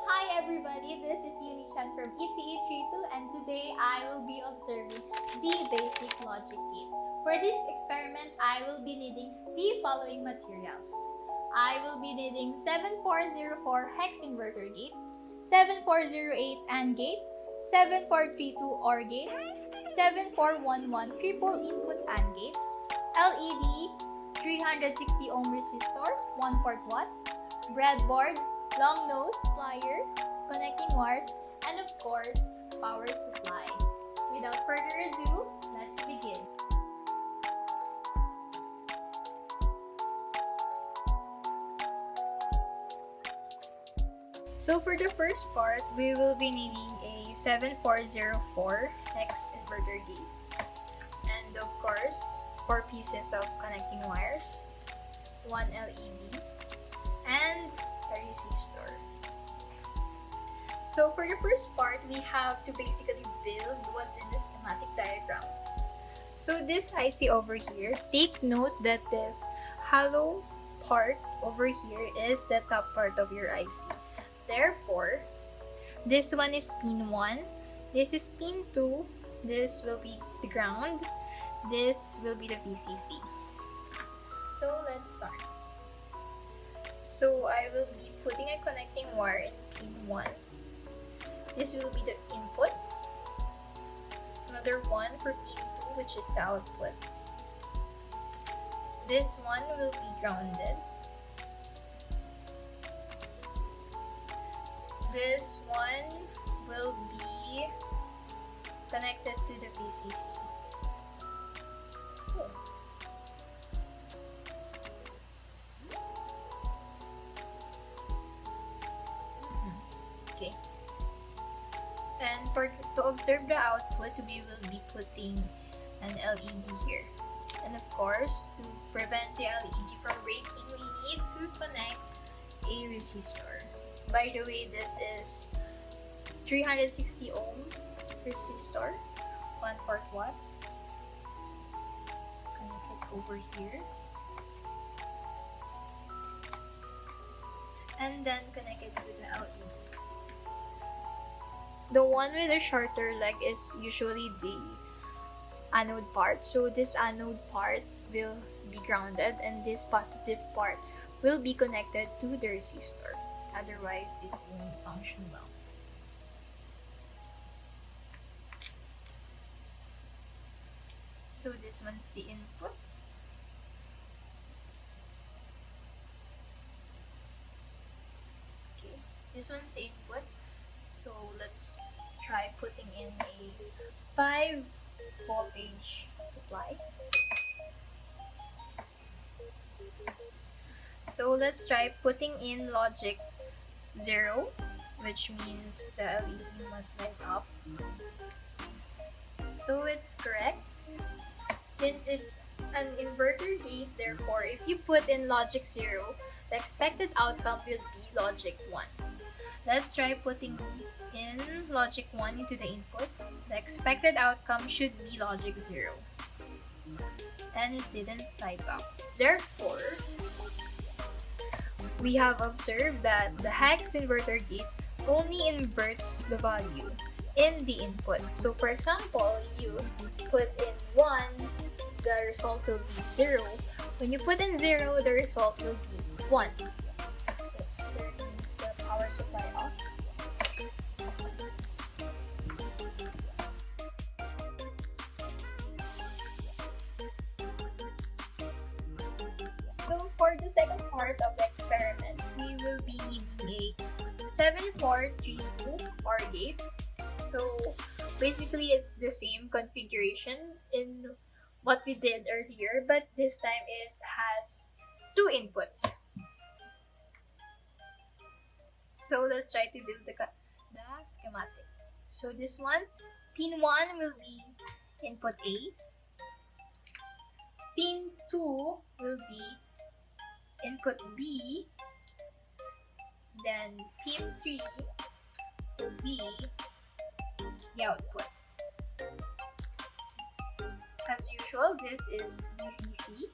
Hi everybody, this is Unichan from ECE 32 and today I will be observing the basic logic gates. For this experiment, I will be needing the following materials. I will be needing 7404 hex inverter gate, 7408 AND gate, 7432 OR gate, 7411 triple input AND gate, LED 360 ohm resistor 1/4 watt, breadboard, long nose, plier, connecting wires, and of course, power supply. Without further ado, let's begin. So for the first part, we will be needing a 7404 hex inverter gate. And of course, 4 pieces of connecting wires, 1 LED, and a resistor. So for the first part, we have to basically build what's in the schematic diagram. So this IC over here, take note that this hollow part over here is the top part of your IC. Therefore, this one is pin 1, this is pin 2, this will be the ground, this will be the VCC. So let's start. So I will be putting a connecting wire in pin 1. This will be the input. Another one for pin 2, which is the output. This one will be grounded. This one will be connected to the VCC. Okay. And to observe the output, we will be putting an LED here. And of course, to prevent the LED from breaking, we need to connect a resistor. By the way, this is 360 ohm resistor, 1/4 watt. Connect it over here. And then connect it to the LED. The one with the shorter leg is usually the anode part. So this anode part will be grounded and this positive part will be connected to the resistor. Otherwise, it won't function well. So this one's the input. Okay, this one's the input. So let's try putting in a 5 voltage supply. So let's try putting in logic 0, which means the LED must light up. So it's correct. Since it's an inverter gate, therefore if you put in logic 0, the expected outcome will be logic 1. Let's try putting in logic 1 into the input. The expected outcome should be logic 0. And it didn't light up. Therefore, we have observed that the hex inverter gate only inverts the value in the input. So for example, you put in 1, the result will be 0. When you put in 0, the result will be 1. Let's turn the power supply off. So for the second part of the experiment, we will be needing a 7432 OR gate. So basically it's the same configuration in what we did earlier, but this time it has 2 inputs. So let's try to build the schematic. So this one, pin 1 will be input A, pin 2 will be input B, then pin 3 will be the output. As usual, this is VCC,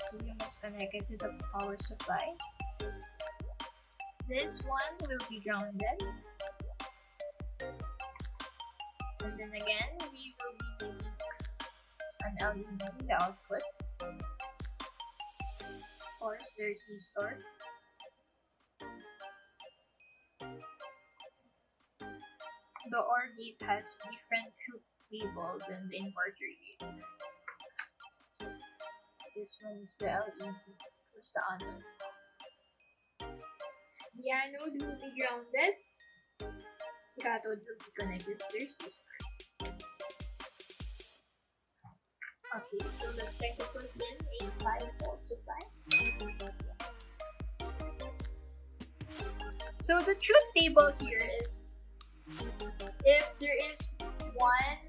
so we must connect it to the power supply. This one will be grounded. And then again, we will be needing an LED in the output. Of course, there's resistor. The OR gate has different truth table than the inverter gate. This one is the LED. Here's the anode. The anode will be grounded. The cathode will be connected to the resistor. Okay, so let's try to put in a 5-volt supply. So the truth table here is if there is one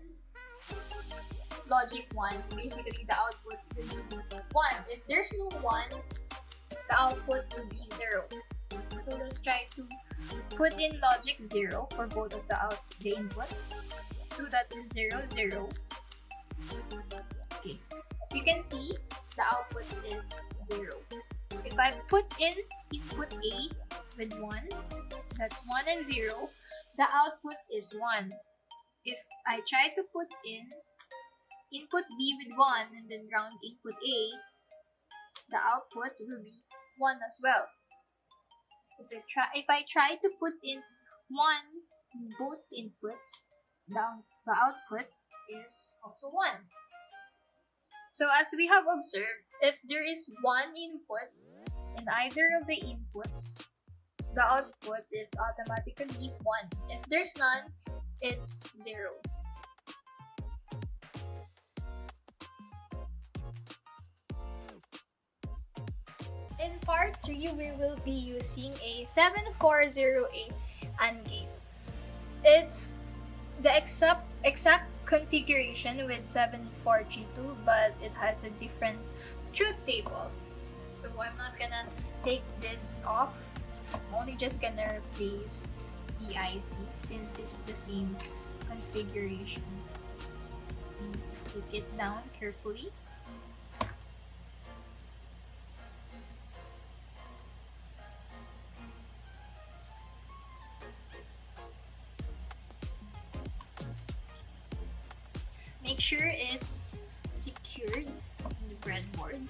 logic 1, basically the output will be 1. If there's no 1, the output will be 0. So let's try to put in logic 0 for both of the input. So that is 0, 0. Okay, as you can see, the output is 0. If I put in input A with 1, that's 1 and 0, the output is 1. If I try to put in input B with 1 and then ground input A, the output will be 1 as well. If I try to put in 1 in both inputs, the output is also 1. So as we have observed, if there is one input in either of the inputs, the output is automatically 1. If there's none, it's 0. In part 3, we will be using a 740A AND gate. It's the exact configuration with 7432, but it has a different truth table. So I'm not gonna take this off. I'm only just gonna replace the IC since it's the same configuration. Take it down carefully. Make sure it's secured in the breadboard.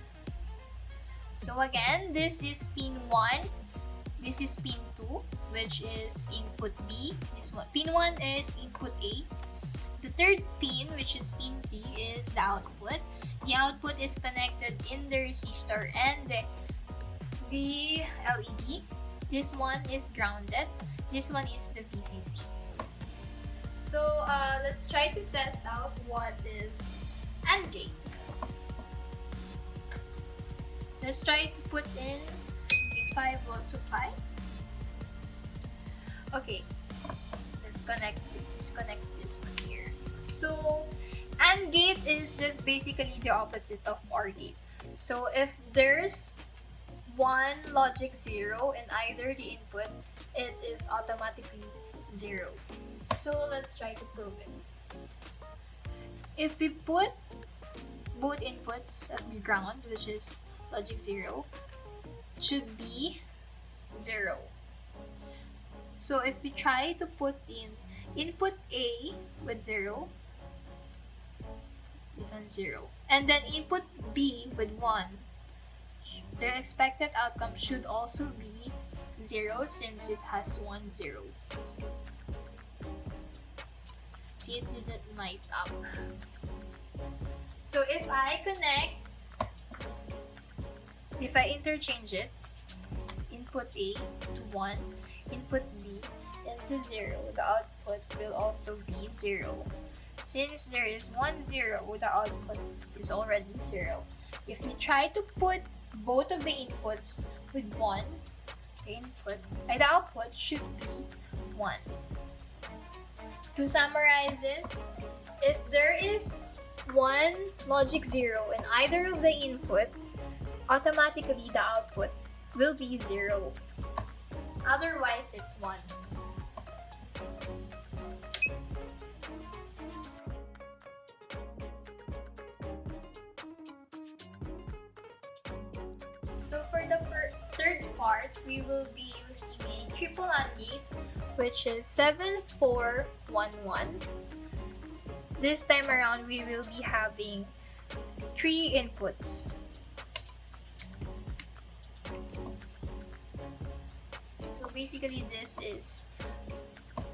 So again, this is pin 1, this is pin 2, which is input B. This one, pin 1 is input A. The third pin, which is pin 3, is the output. The output is connected in the resistor and the LED. This one is grounded. This one is the VCC. So let's try to test out what is AND gate. Let's try to put in a 5-volt supply. Okay, let's disconnect this one here. So AND gate is just basically the opposite of OR gate. So if there's one logic 0 in either the input, it is automatically 0. So let's try to prove it. If we put both inputs at the ground, which is logic 0, should be 0. So if we try to put in input A with 0, this one's 0, and then input B with 1, their expected outcome should also be 0 since it has 1 0. See, it didn't light up. So if I interchange it, input A to 1, input B into 0, the output will also be 0. Since there is 1 0, the output is already 0. If we try to put both of the inputs with 1, the output should be 1. To summarize it, if there is one logic 0 in either of the input, automatically the output will be 0. Otherwise, it's 1. So for the third part, part, we will be using a triple AND gate, which is 7411. This time around, we will be having 3 inputs. So basically, this is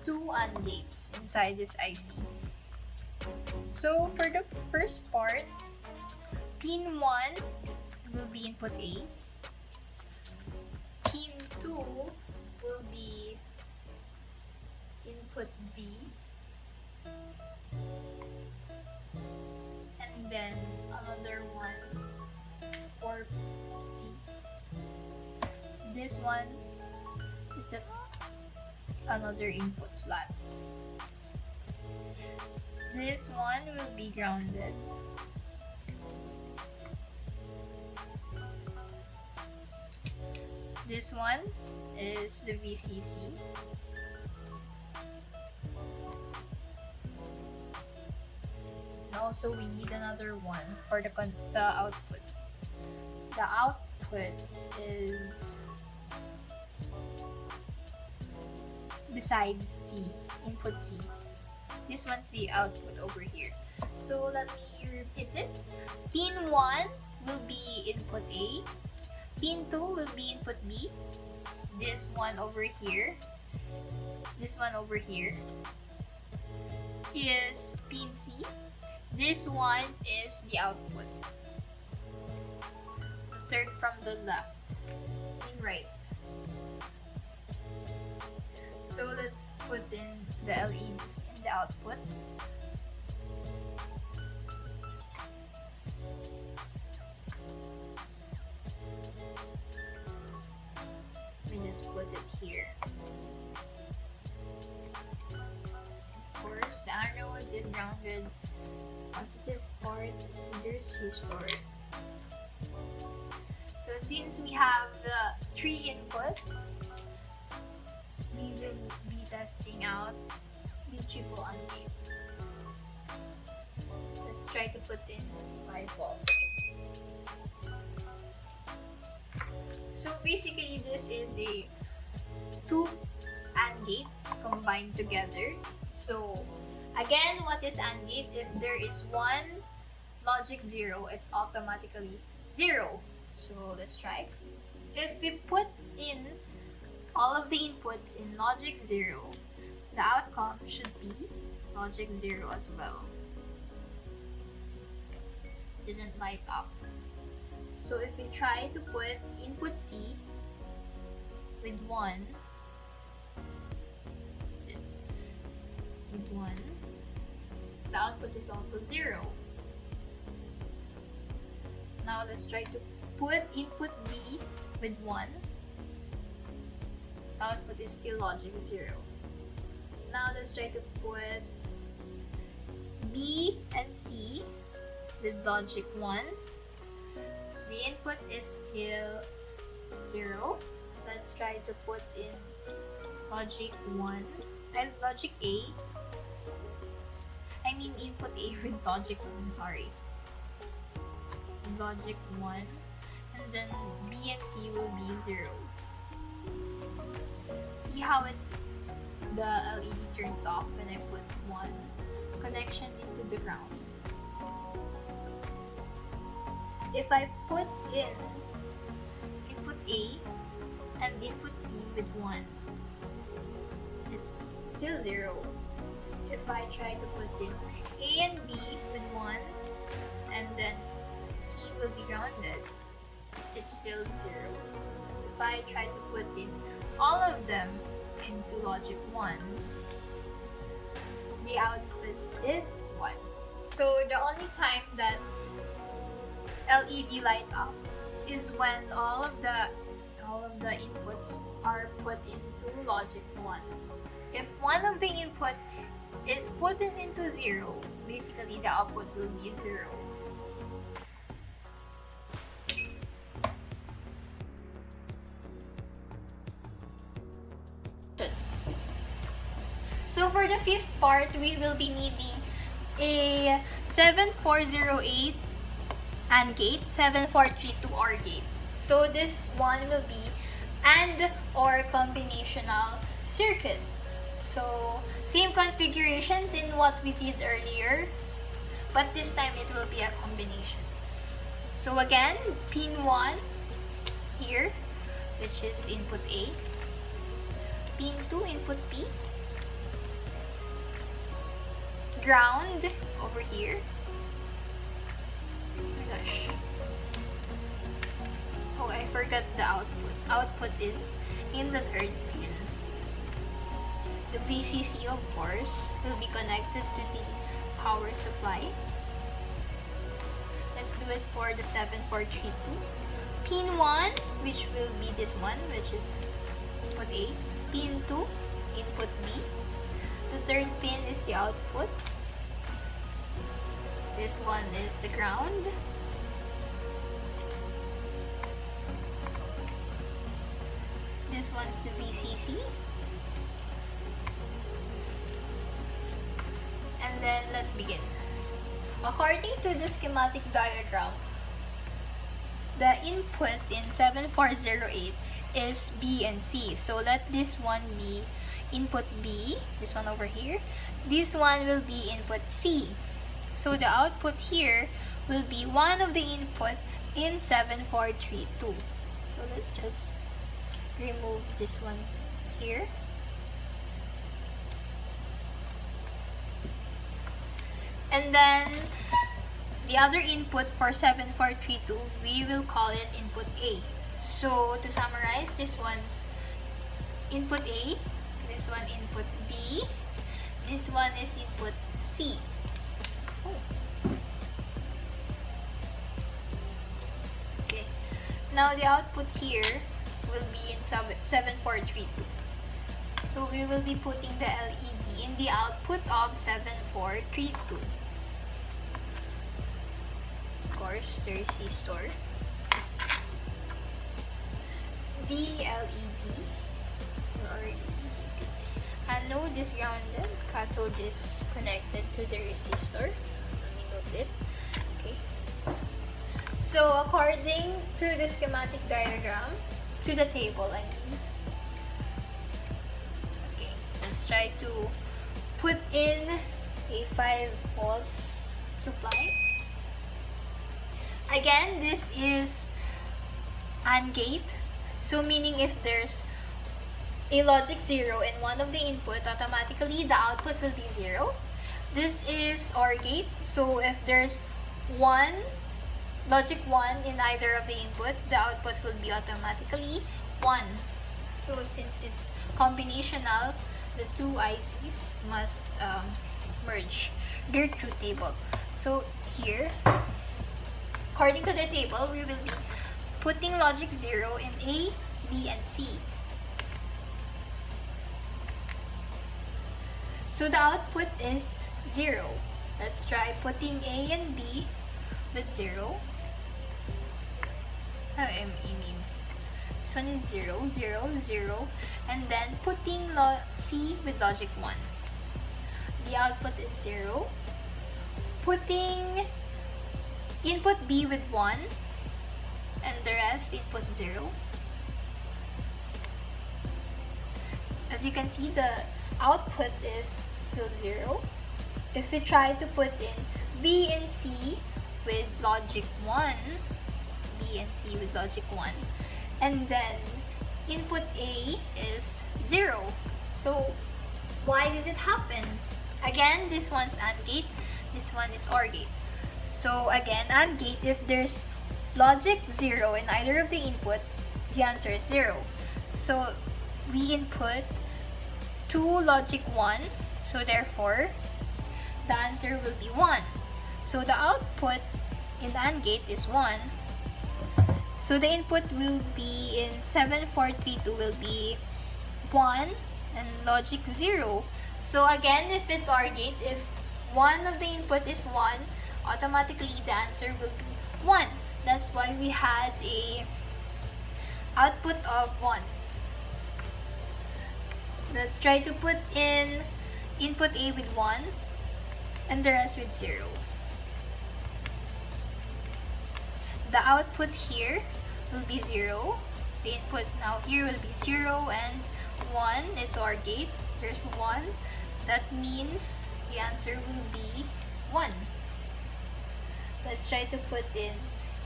2 AND gates inside this IC. So for the first part, pin 1 will be input A. Pin 2 will be input B. And then another one for C. This one is another input slot. This one will be grounded. This one is the VCC. And also we need another one for the output. The output is besides C, input C. This one's the output over here. So let me repeat it. Pin 1 will be input A. Pin 2 will be input B. This one over here. This one over here is pin C. This one is the output. The third from the left and right. So let's put in the LED in the output. Let me just put it here. Of course, the anode is grounded. Positive part is to the resistor. So since we have the 3 input, we will be testing out the triple AND gate. Let's try to put in 5 volts. So basically, this is a 2 AND gates combined together. So again, what is AND gate? If there is one logic 0, it's automatically 0. So let's try. If we put in all of the inputs in logic 0, the outcome should be logic 0 as well. Didn't light up. So if we try to put input C with 1, the output is also 0. Now let's try to put input B with 1. Output is still logic 0. Now let's try to put B and C with logic 1. The input is still 0. Let's try to put in logic 1 and logic A. I mean input A with logic 1, sorry. Logic 1. And then B and C will be 0. See how the LED turns off when I put 1 connection into the ground. If I put in input A and input C with 1, it's still 0. If I try to put in A and B with 1 and then C will be grounded, it's still 0. If I try to put in all of them into logic 1, the output is 1. So the only time that LED light up is when all of the inputs are put into logic 1. If one of the input is put into 0, basically the output will be 0. So for the 5th part, we will be needing a 7408 AND gate, 7432 OR gate. So this one will be and or combinational circuit. So same configurations in what we did earlier, but this time it will be a combination. So again, pin 1 here, which is input A, pin 2 input B, ground over here. Oh my gosh. Oh, I forgot the output. Output is in the third pin. The VCC, of course, will be connected to the power supply. Let's do it for the 7432. Pin 1, which will be this one, which is input A. Pin 2, input B. The third pin is the output. This one is the ground. This one's the VCC. And then let's begin. According to the schematic diagram, the input in 7408 is B and C. So let this one be input B, this one over here. This one will be input C. So the output here will be one of the input in 7432. So let's just remove this one here. And then the other input for 7432, we will call it input A. So to summarize, this one's input A, this one input B, this one is input C. Okay. Now the output here will be in 7432. So we will be putting the LED in the output of 7432. Of course, there is resistor. The LED, anode is grounded, cathode is connected to the resistor. Let me note it. Okay. So according to the schematic diagram, to the table, I mean. Okay, let's try to put in a 5 volts supply. Again, this is AND gate. So meaning if there's a logic 0 in one of the input, automatically the output will be 0. This is OR gate. So if there's logic 1 in either of the input, the output will be automatically 1. So since it's combinational, the two ICs must merge their truth table. So here, according to the table, we will be putting logic 0 in A, B, and C. So the output is 0. Let's try putting A and B with 0. I mean, this one is 0, 0, 0, and then putting C with logic 1. The output is 0. Putting input B with 1, and the rest input 0. As you can see, the output is still 0. If we try to put in B and C with logic 1, B and C with logic 1, and then input A is 0. So why did it happen? Again, this one's AND gate, this one is OR gate. So again, AND gate, if there's logic 0 in either of the input, the answer is 0. So we input 2 logic 1, so therefore the answer will be 1. So the output in the AND gate is 1. So the input will be in 7432 will be 1 and logic 0. So again, if it's OR gate, if one of the input is 1, automatically the answer will be 1. That's why we had a output of 1. Let's try to put in input A with 1 and the rest with 0. The output here will be 0. The input now here will be 0 and 1. It's our gate. There's 1. That means the answer will be 1. Let's try to put in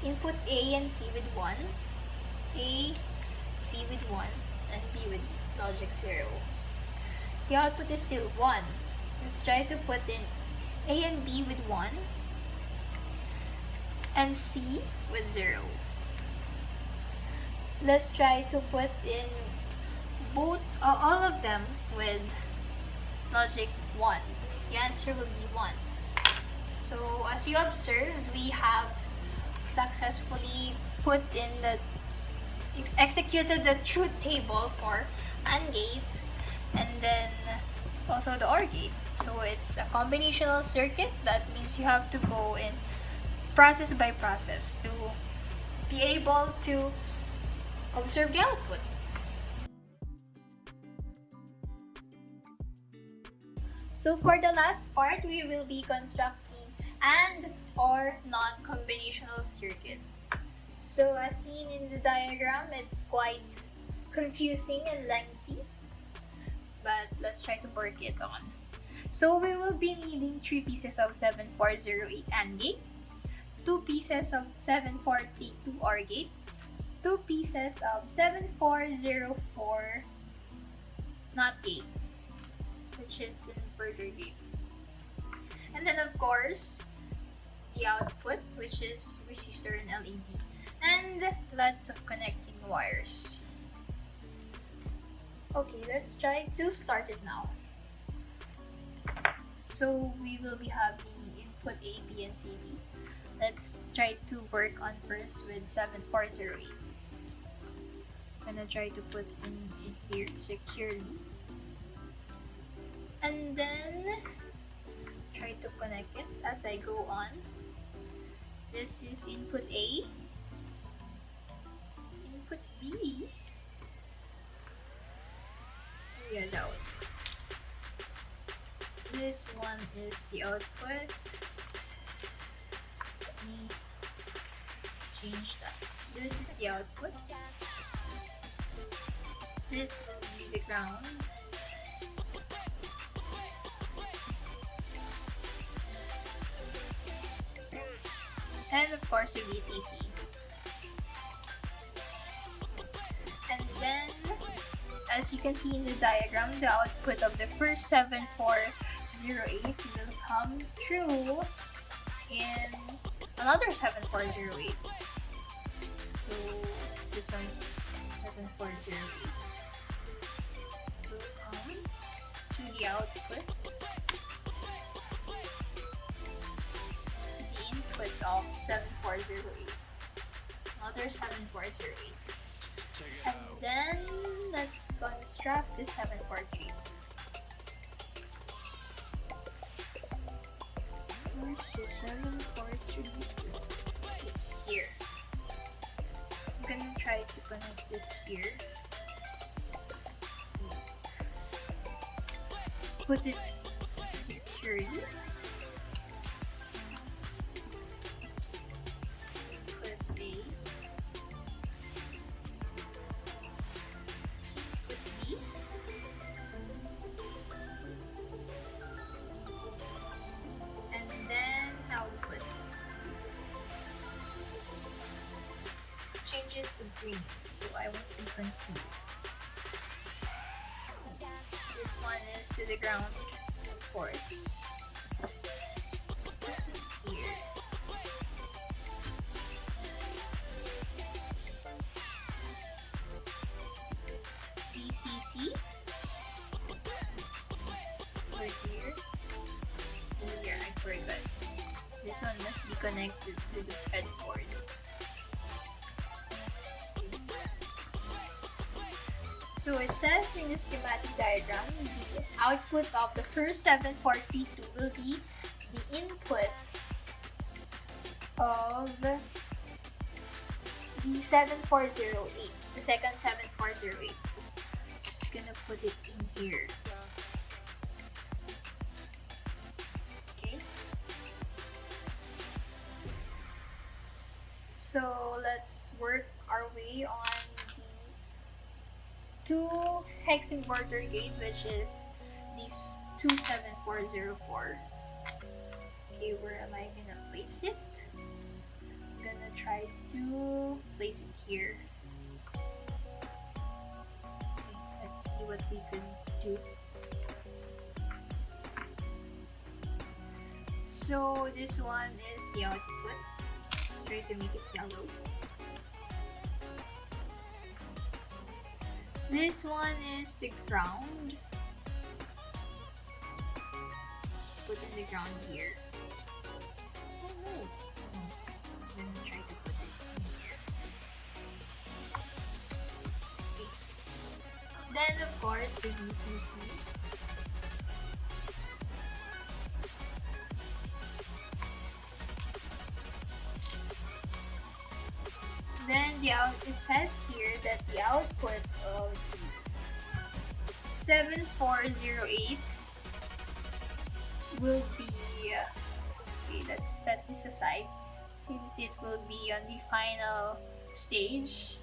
input A and C with 1. A, C with 1, and B with logic 0. The output is still 1. Let's try to put in A and B with 1 and C with 0. Let's try to put in all of them with logic 1. The answer will be 1. So as you observed, we have successfully executed the truth table for AND gate and then also the OR gate. So it's a combinational circuit. That means you have to go in process by process to be able to observe the output. So for the last part, we will be constructing AND or non-combinational circuit. So as seen in the diagram, it's quite confusing and lengthy, but let's try to work it on. So we will be needing 3 pieces of 7408 AND gate, 2 pieces of 7432 OR gate, 2 pieces of 7404 NOT gate, which is inverter gate. And then of course, the output, which is resistor and LED. And lots of connecting wires. Okay, let's try to start it now. So we will be having input A, B, and C, D. Let's try to work on first with 7408. I'm gonna try to put in here securely. And then try to connect it as I go on. This is input A. Input B. Read out. This one is the output. Let me change that. This is the output. This will be the ground. And of course the BS ECE. And then, as you can see in the diagram, the output of the first 7408 will come through in another 7408. So this one's 7408 will come to the output, to the input of 7408. Another 7408. And then let's construct the 743. Where's the 743? Here. I'm gonna try to connect this here. Put it securely. Change it to green so I won't be confused. This one is to the ground, of course. Put it here. VCC. Right here. Oh yeah, I forgot. This one must be connected to the breadboard. So it says in the schematic diagram, the output of the first 7432 will be the input of the 7408, the second 7408. So I'm just gonna put it in here. Okay. So let's work our way on the two hex inverter gate, which is this 27404. Okay, where am I gonna place it? I'm gonna try to place it here. Okay, let's see what we could do. So this one is the output. Let's try to make it yellow. This one is the ground. Let's put in the ground here. Oh no. I'm gonna try to put it in here. Okay. Then of course the VCC. Then it says here that the output of the 7408 will be, okay, let's set this aside since it will be on the final stage.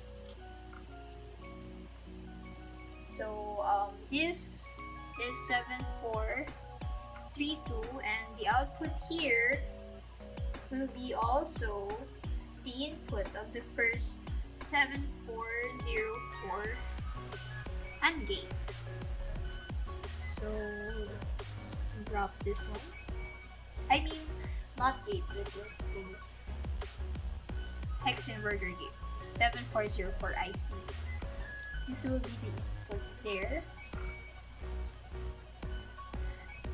So this is 7432 and the output here will be also the input of the first 7404 AND gate. So let's drop this one. I mean, not gate, but just the hex inverter gate 7404 IC. This will be the input there.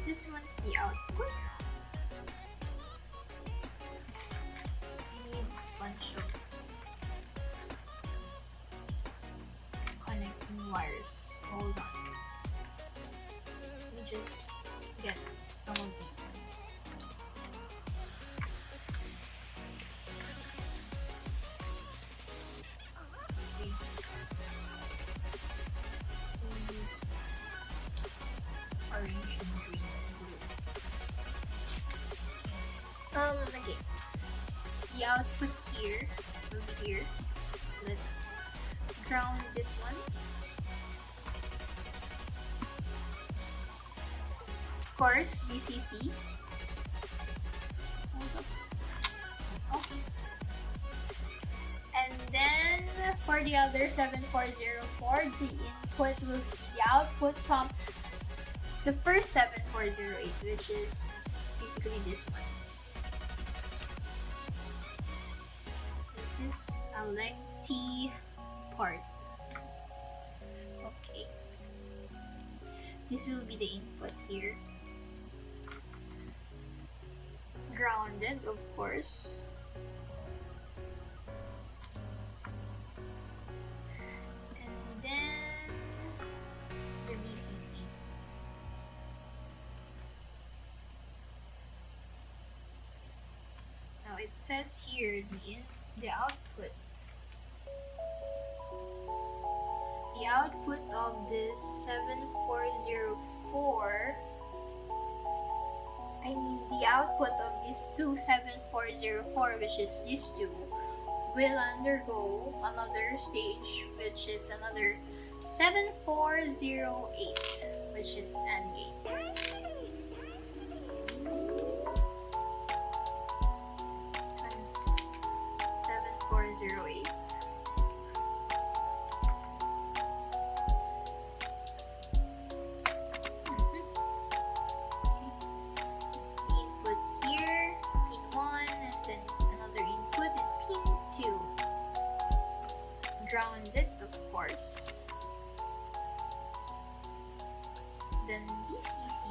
This one's the output. Bunch of connecting wires. Hold on. Let me just get some of these. Okay. Use orange and green and blue. Okay. The output here will be here. Let's ground this one. Of course, VCC. Okay. And then for the other 7404, the input will be the output from the first 7408, which is basically this one. This is a lengthy part. Okay. This will be the input here. Grounded, of course. And then the VCC. Now it says here the output. The output of this 7404, I mean the output of this 27404, which is this two, will undergo another stage, which is another 7408, which is AND gate. This one's 7408. Input here, pin 1, and then another input and pin 2. Grounded, of course. Then BCC.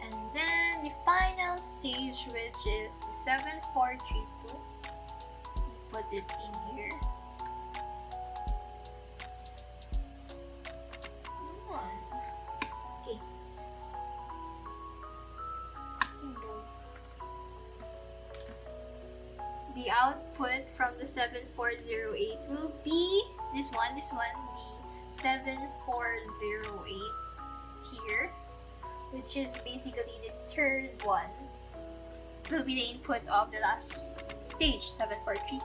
And then the final stage, which is the 7432. Put it in here. Come on. Okay. The output from the 7408 will be this one, the 7408 here, which is basically the third one. will be the input of the last stage, 7432.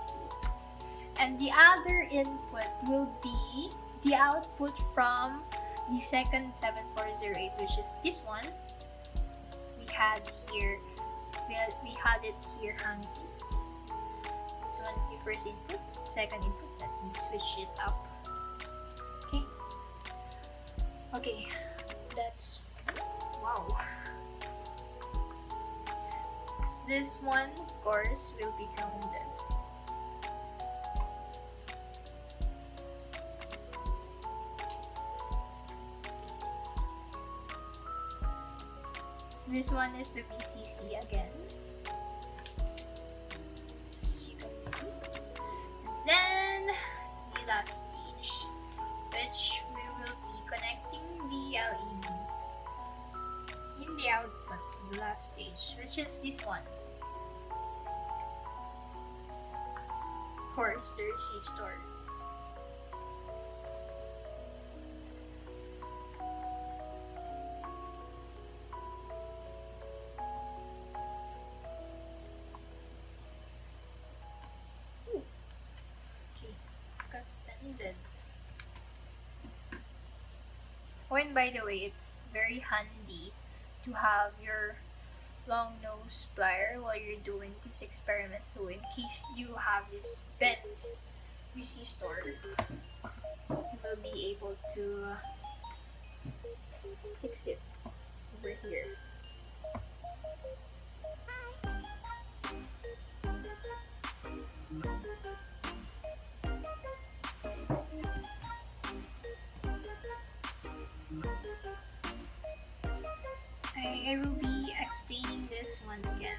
And the other input will be the output from the second 7408, which is this one. We had it here handy. This one is the first input, second input. Let me switch it up. Okay, that's wow. This one, of course, will be grounded. This one is the BCC again, as you can see. And then the last stage, which we will be connecting the LED in the output of the last stage, which is this one. Of course, the resistor. Oh, and by the way, it's very handy to have your long nose plier while you're doing this experiment. So in case you have this bent resistor, you will be able to fix it over here. I will be explaining this one again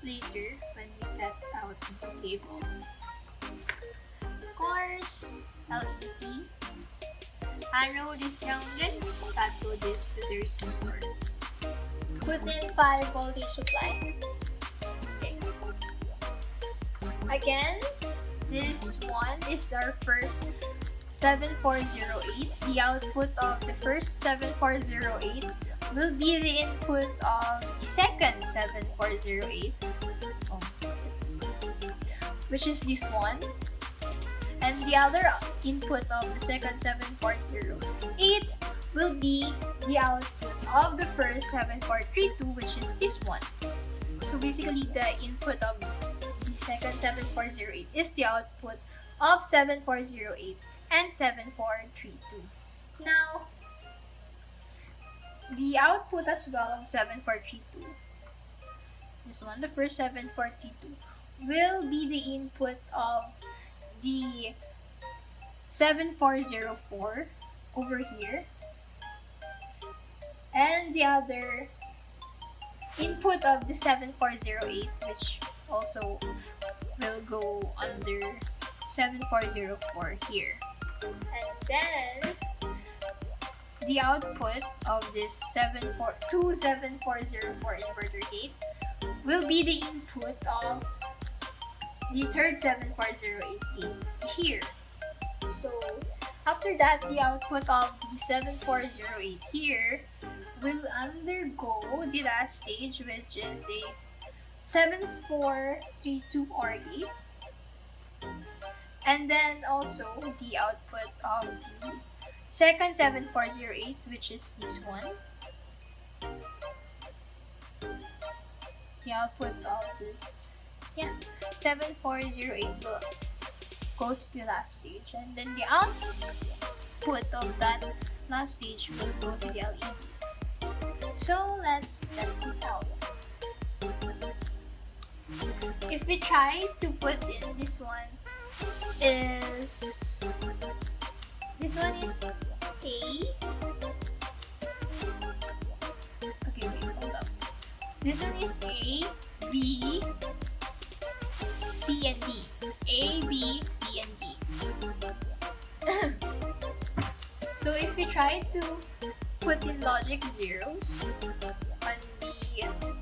later when we test out the cable. Of course, LED. Anode is grounded. Cathode is to the resistor. Put in 5 voltage supply. Okay. Again, this one is our first 7408. The output of the first 7408 will be the input of the second 7408, which is this one. And the other input of the second 7408 will be the output of the first 7432, which is this one. So basically, the input of the second 7408 is the output of 7408 and 7432. Now, the output as well of 7432, this one, the first 7432, will be the input of the 7404 over here, and the other input of the 7408, which also will go under 7404 here. And then the output of this 7404 inverter gate will be the input of the third 7408 gate here. So after that, the output of the 7408 here will undergo the last stage, which is a 7432 OR gate. And then also the output of the second 7408, which is this one. The output of this 7408 will go to the last stage, and then the output of that last stage will go to the LED. So let's test it out. If we try to put in this one is A. Okay, wait, hold up. This one is A, B, C, and D. A, B, C, and D. So if we try to put in logic zeros on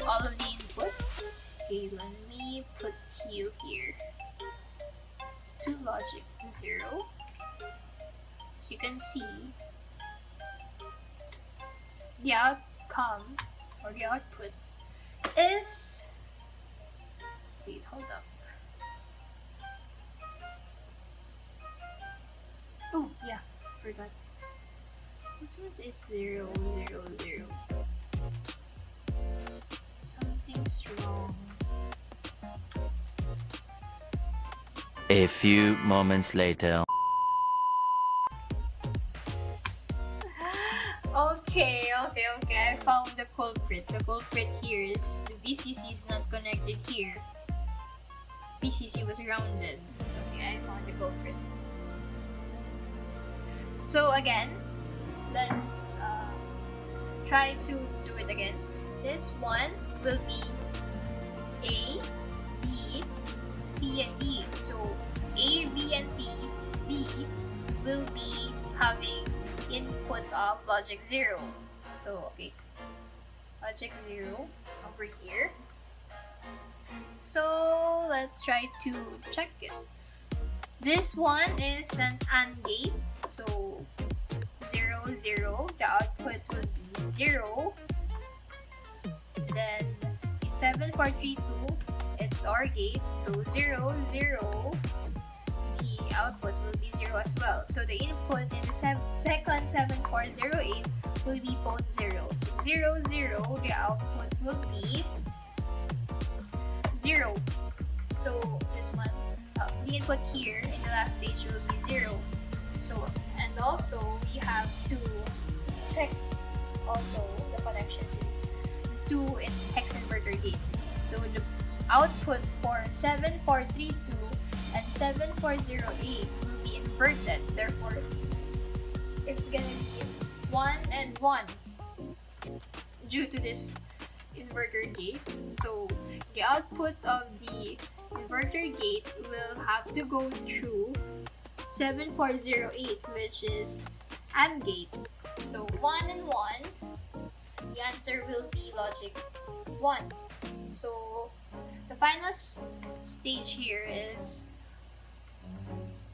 all of the input, okay, let me put you here to logic 0. So you can see the outcome or the output is, wait, hold up. Oh yeah, forgot. This one is 0, 0, 0. Something's wrong. A few moments later. Okay. I found the culprit. The culprit here is the VCC is not connected here. VCC was rounded. Okay, I found the culprit. So again, let's try to do it again. This one will be A, B, C, and D. So A, B, and C, D will be having input of logic 0. So okay, logic 0 over here. So let's try to check it. This one is an AND gate. So 0, 0, the output will be 0. Then in 7432, it's OR gate. So 0, 0, the output will be 0 as well. So the input in the second 7408 will be both 0. So 0, 0, the output will be 0. So this one, the input here in the last stage will be 0. So, and also we have to check also the connections in the 2 in hex inverter gate. So the output for 7432 and 7408 will be inverted. Therefore, it's gonna be 1 and 1 due to this inverter gate. So the output of the inverter gate will have to go through 7408, which is AND gate. So 1 and 1, the answer will be logic 1. So the final stage here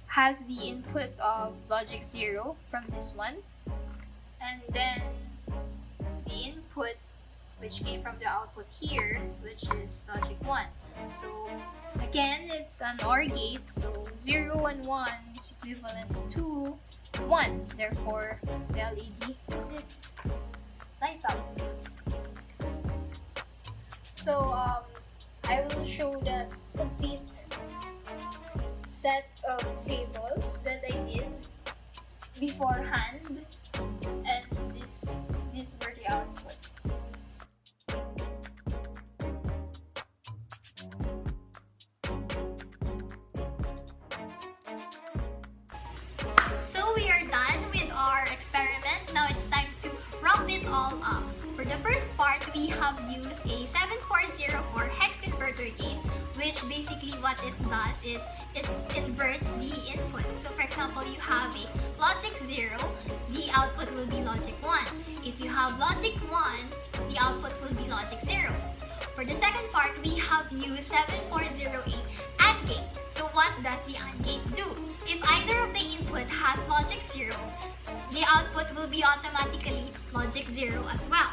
has the input of logic 0 from this one, and then the input which came from the output here, which is logic 1. So again, it's an OR gate, so 0 and 1 is equivalent to 1. Therefore, the LED will light up. So I will show the complete set of tables that I did beforehand, and these were the output. So we are done with our experiment. Now it's time to wrap it all up. For the first part, we have used a 7404 hex inverter gate, which basically what it does is it inverts the input. So for example, you have a logic 0, the output will be logic 1. If you have logic 1, the output will be logic 0. For the second part, we have used 7408 AND gate. So what does the AND gate do? If either of the input has logic 0, the output will be automatically logic 0 as well.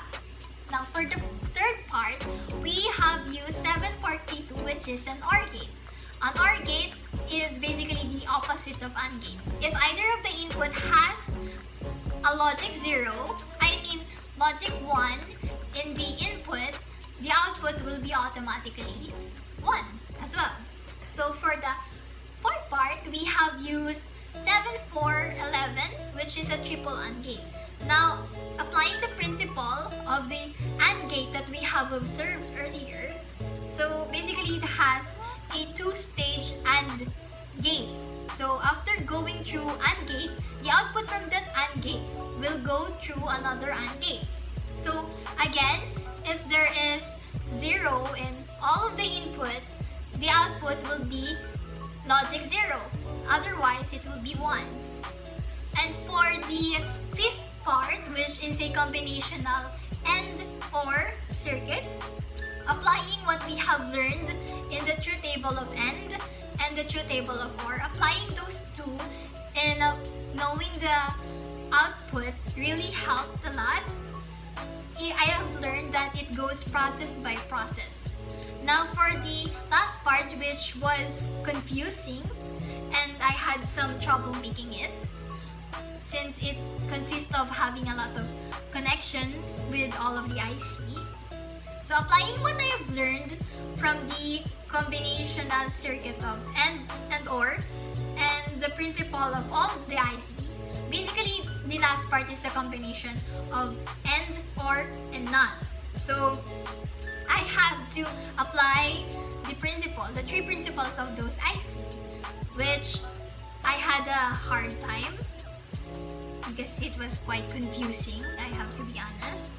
Now for the third part, we have used 7432, which is an OR gate. An OR gate is basically the opposite of AND gate. If either of the input has a logic 0, logic 1 in the input, the output will be automatically 1 as well. So for the fourth part, we have used 7411, which is a triple AND gate. Now, applying the principle of the AND gate that we have observed earlier, so basically it has a two-stage AND gate. So after going through AND gate, the output from that AND gate will go through another AND gate. So again, if there is 0 in all of the input, the output will be logic 0. Otherwise, it will be 1. And for the fifth part, which is a combinational AND/OR circuit, applying what we have learned in the truth table of AND and the truth table of OR, applying those two and knowing the output really helped a lot. I have learned that it goes process by process. Now for the last part, which was confusing and I had some trouble making it since it consists of having a lot of connections with all of the IC. So applying what I have learned from the combinational circuit of and or and the principle of all the IC, basically the last part is the combination of and, or, and not. So I have to apply the three principles of those IC, which I had a hard time because it was quite confusing, I have to be honest.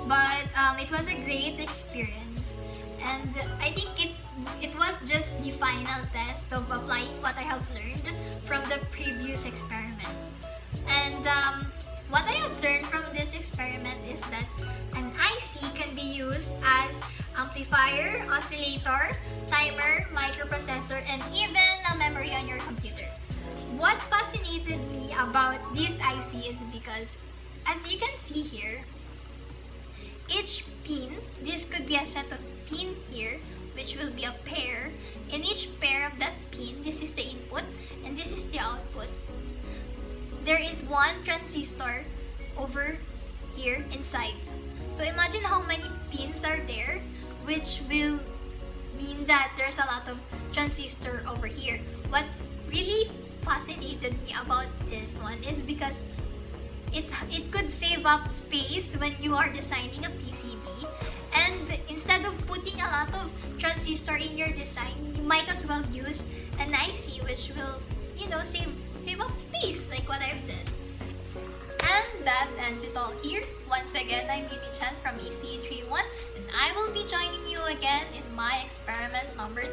But it was a great experience, and I think it was just the final test of applying what I have learned from the previous experiment. And what I have learned from this experiment is that an IC can be used as amplifier, oscillator, timer, microprocessor, and even a memory on your computer. What fascinated me about this IC is because, as you can see here, each pin, this could be a set of pin here, which will be a pair. In each pair of that pin, this is the input and this is the output. There is one transistor over here inside. So imagine how many pins are there, which will mean that there's a lot of transistor over here. What really fascinated me about this one is because it could save up space when you are designing a PCB, and instead of putting a lot of transistor in your design, you might as well use an IC, which will, save up space, like what I've said. And that ends it all here. Once again, I'm Yuni Chan from ECE 31, and I will be joining you again in my experiment number 2.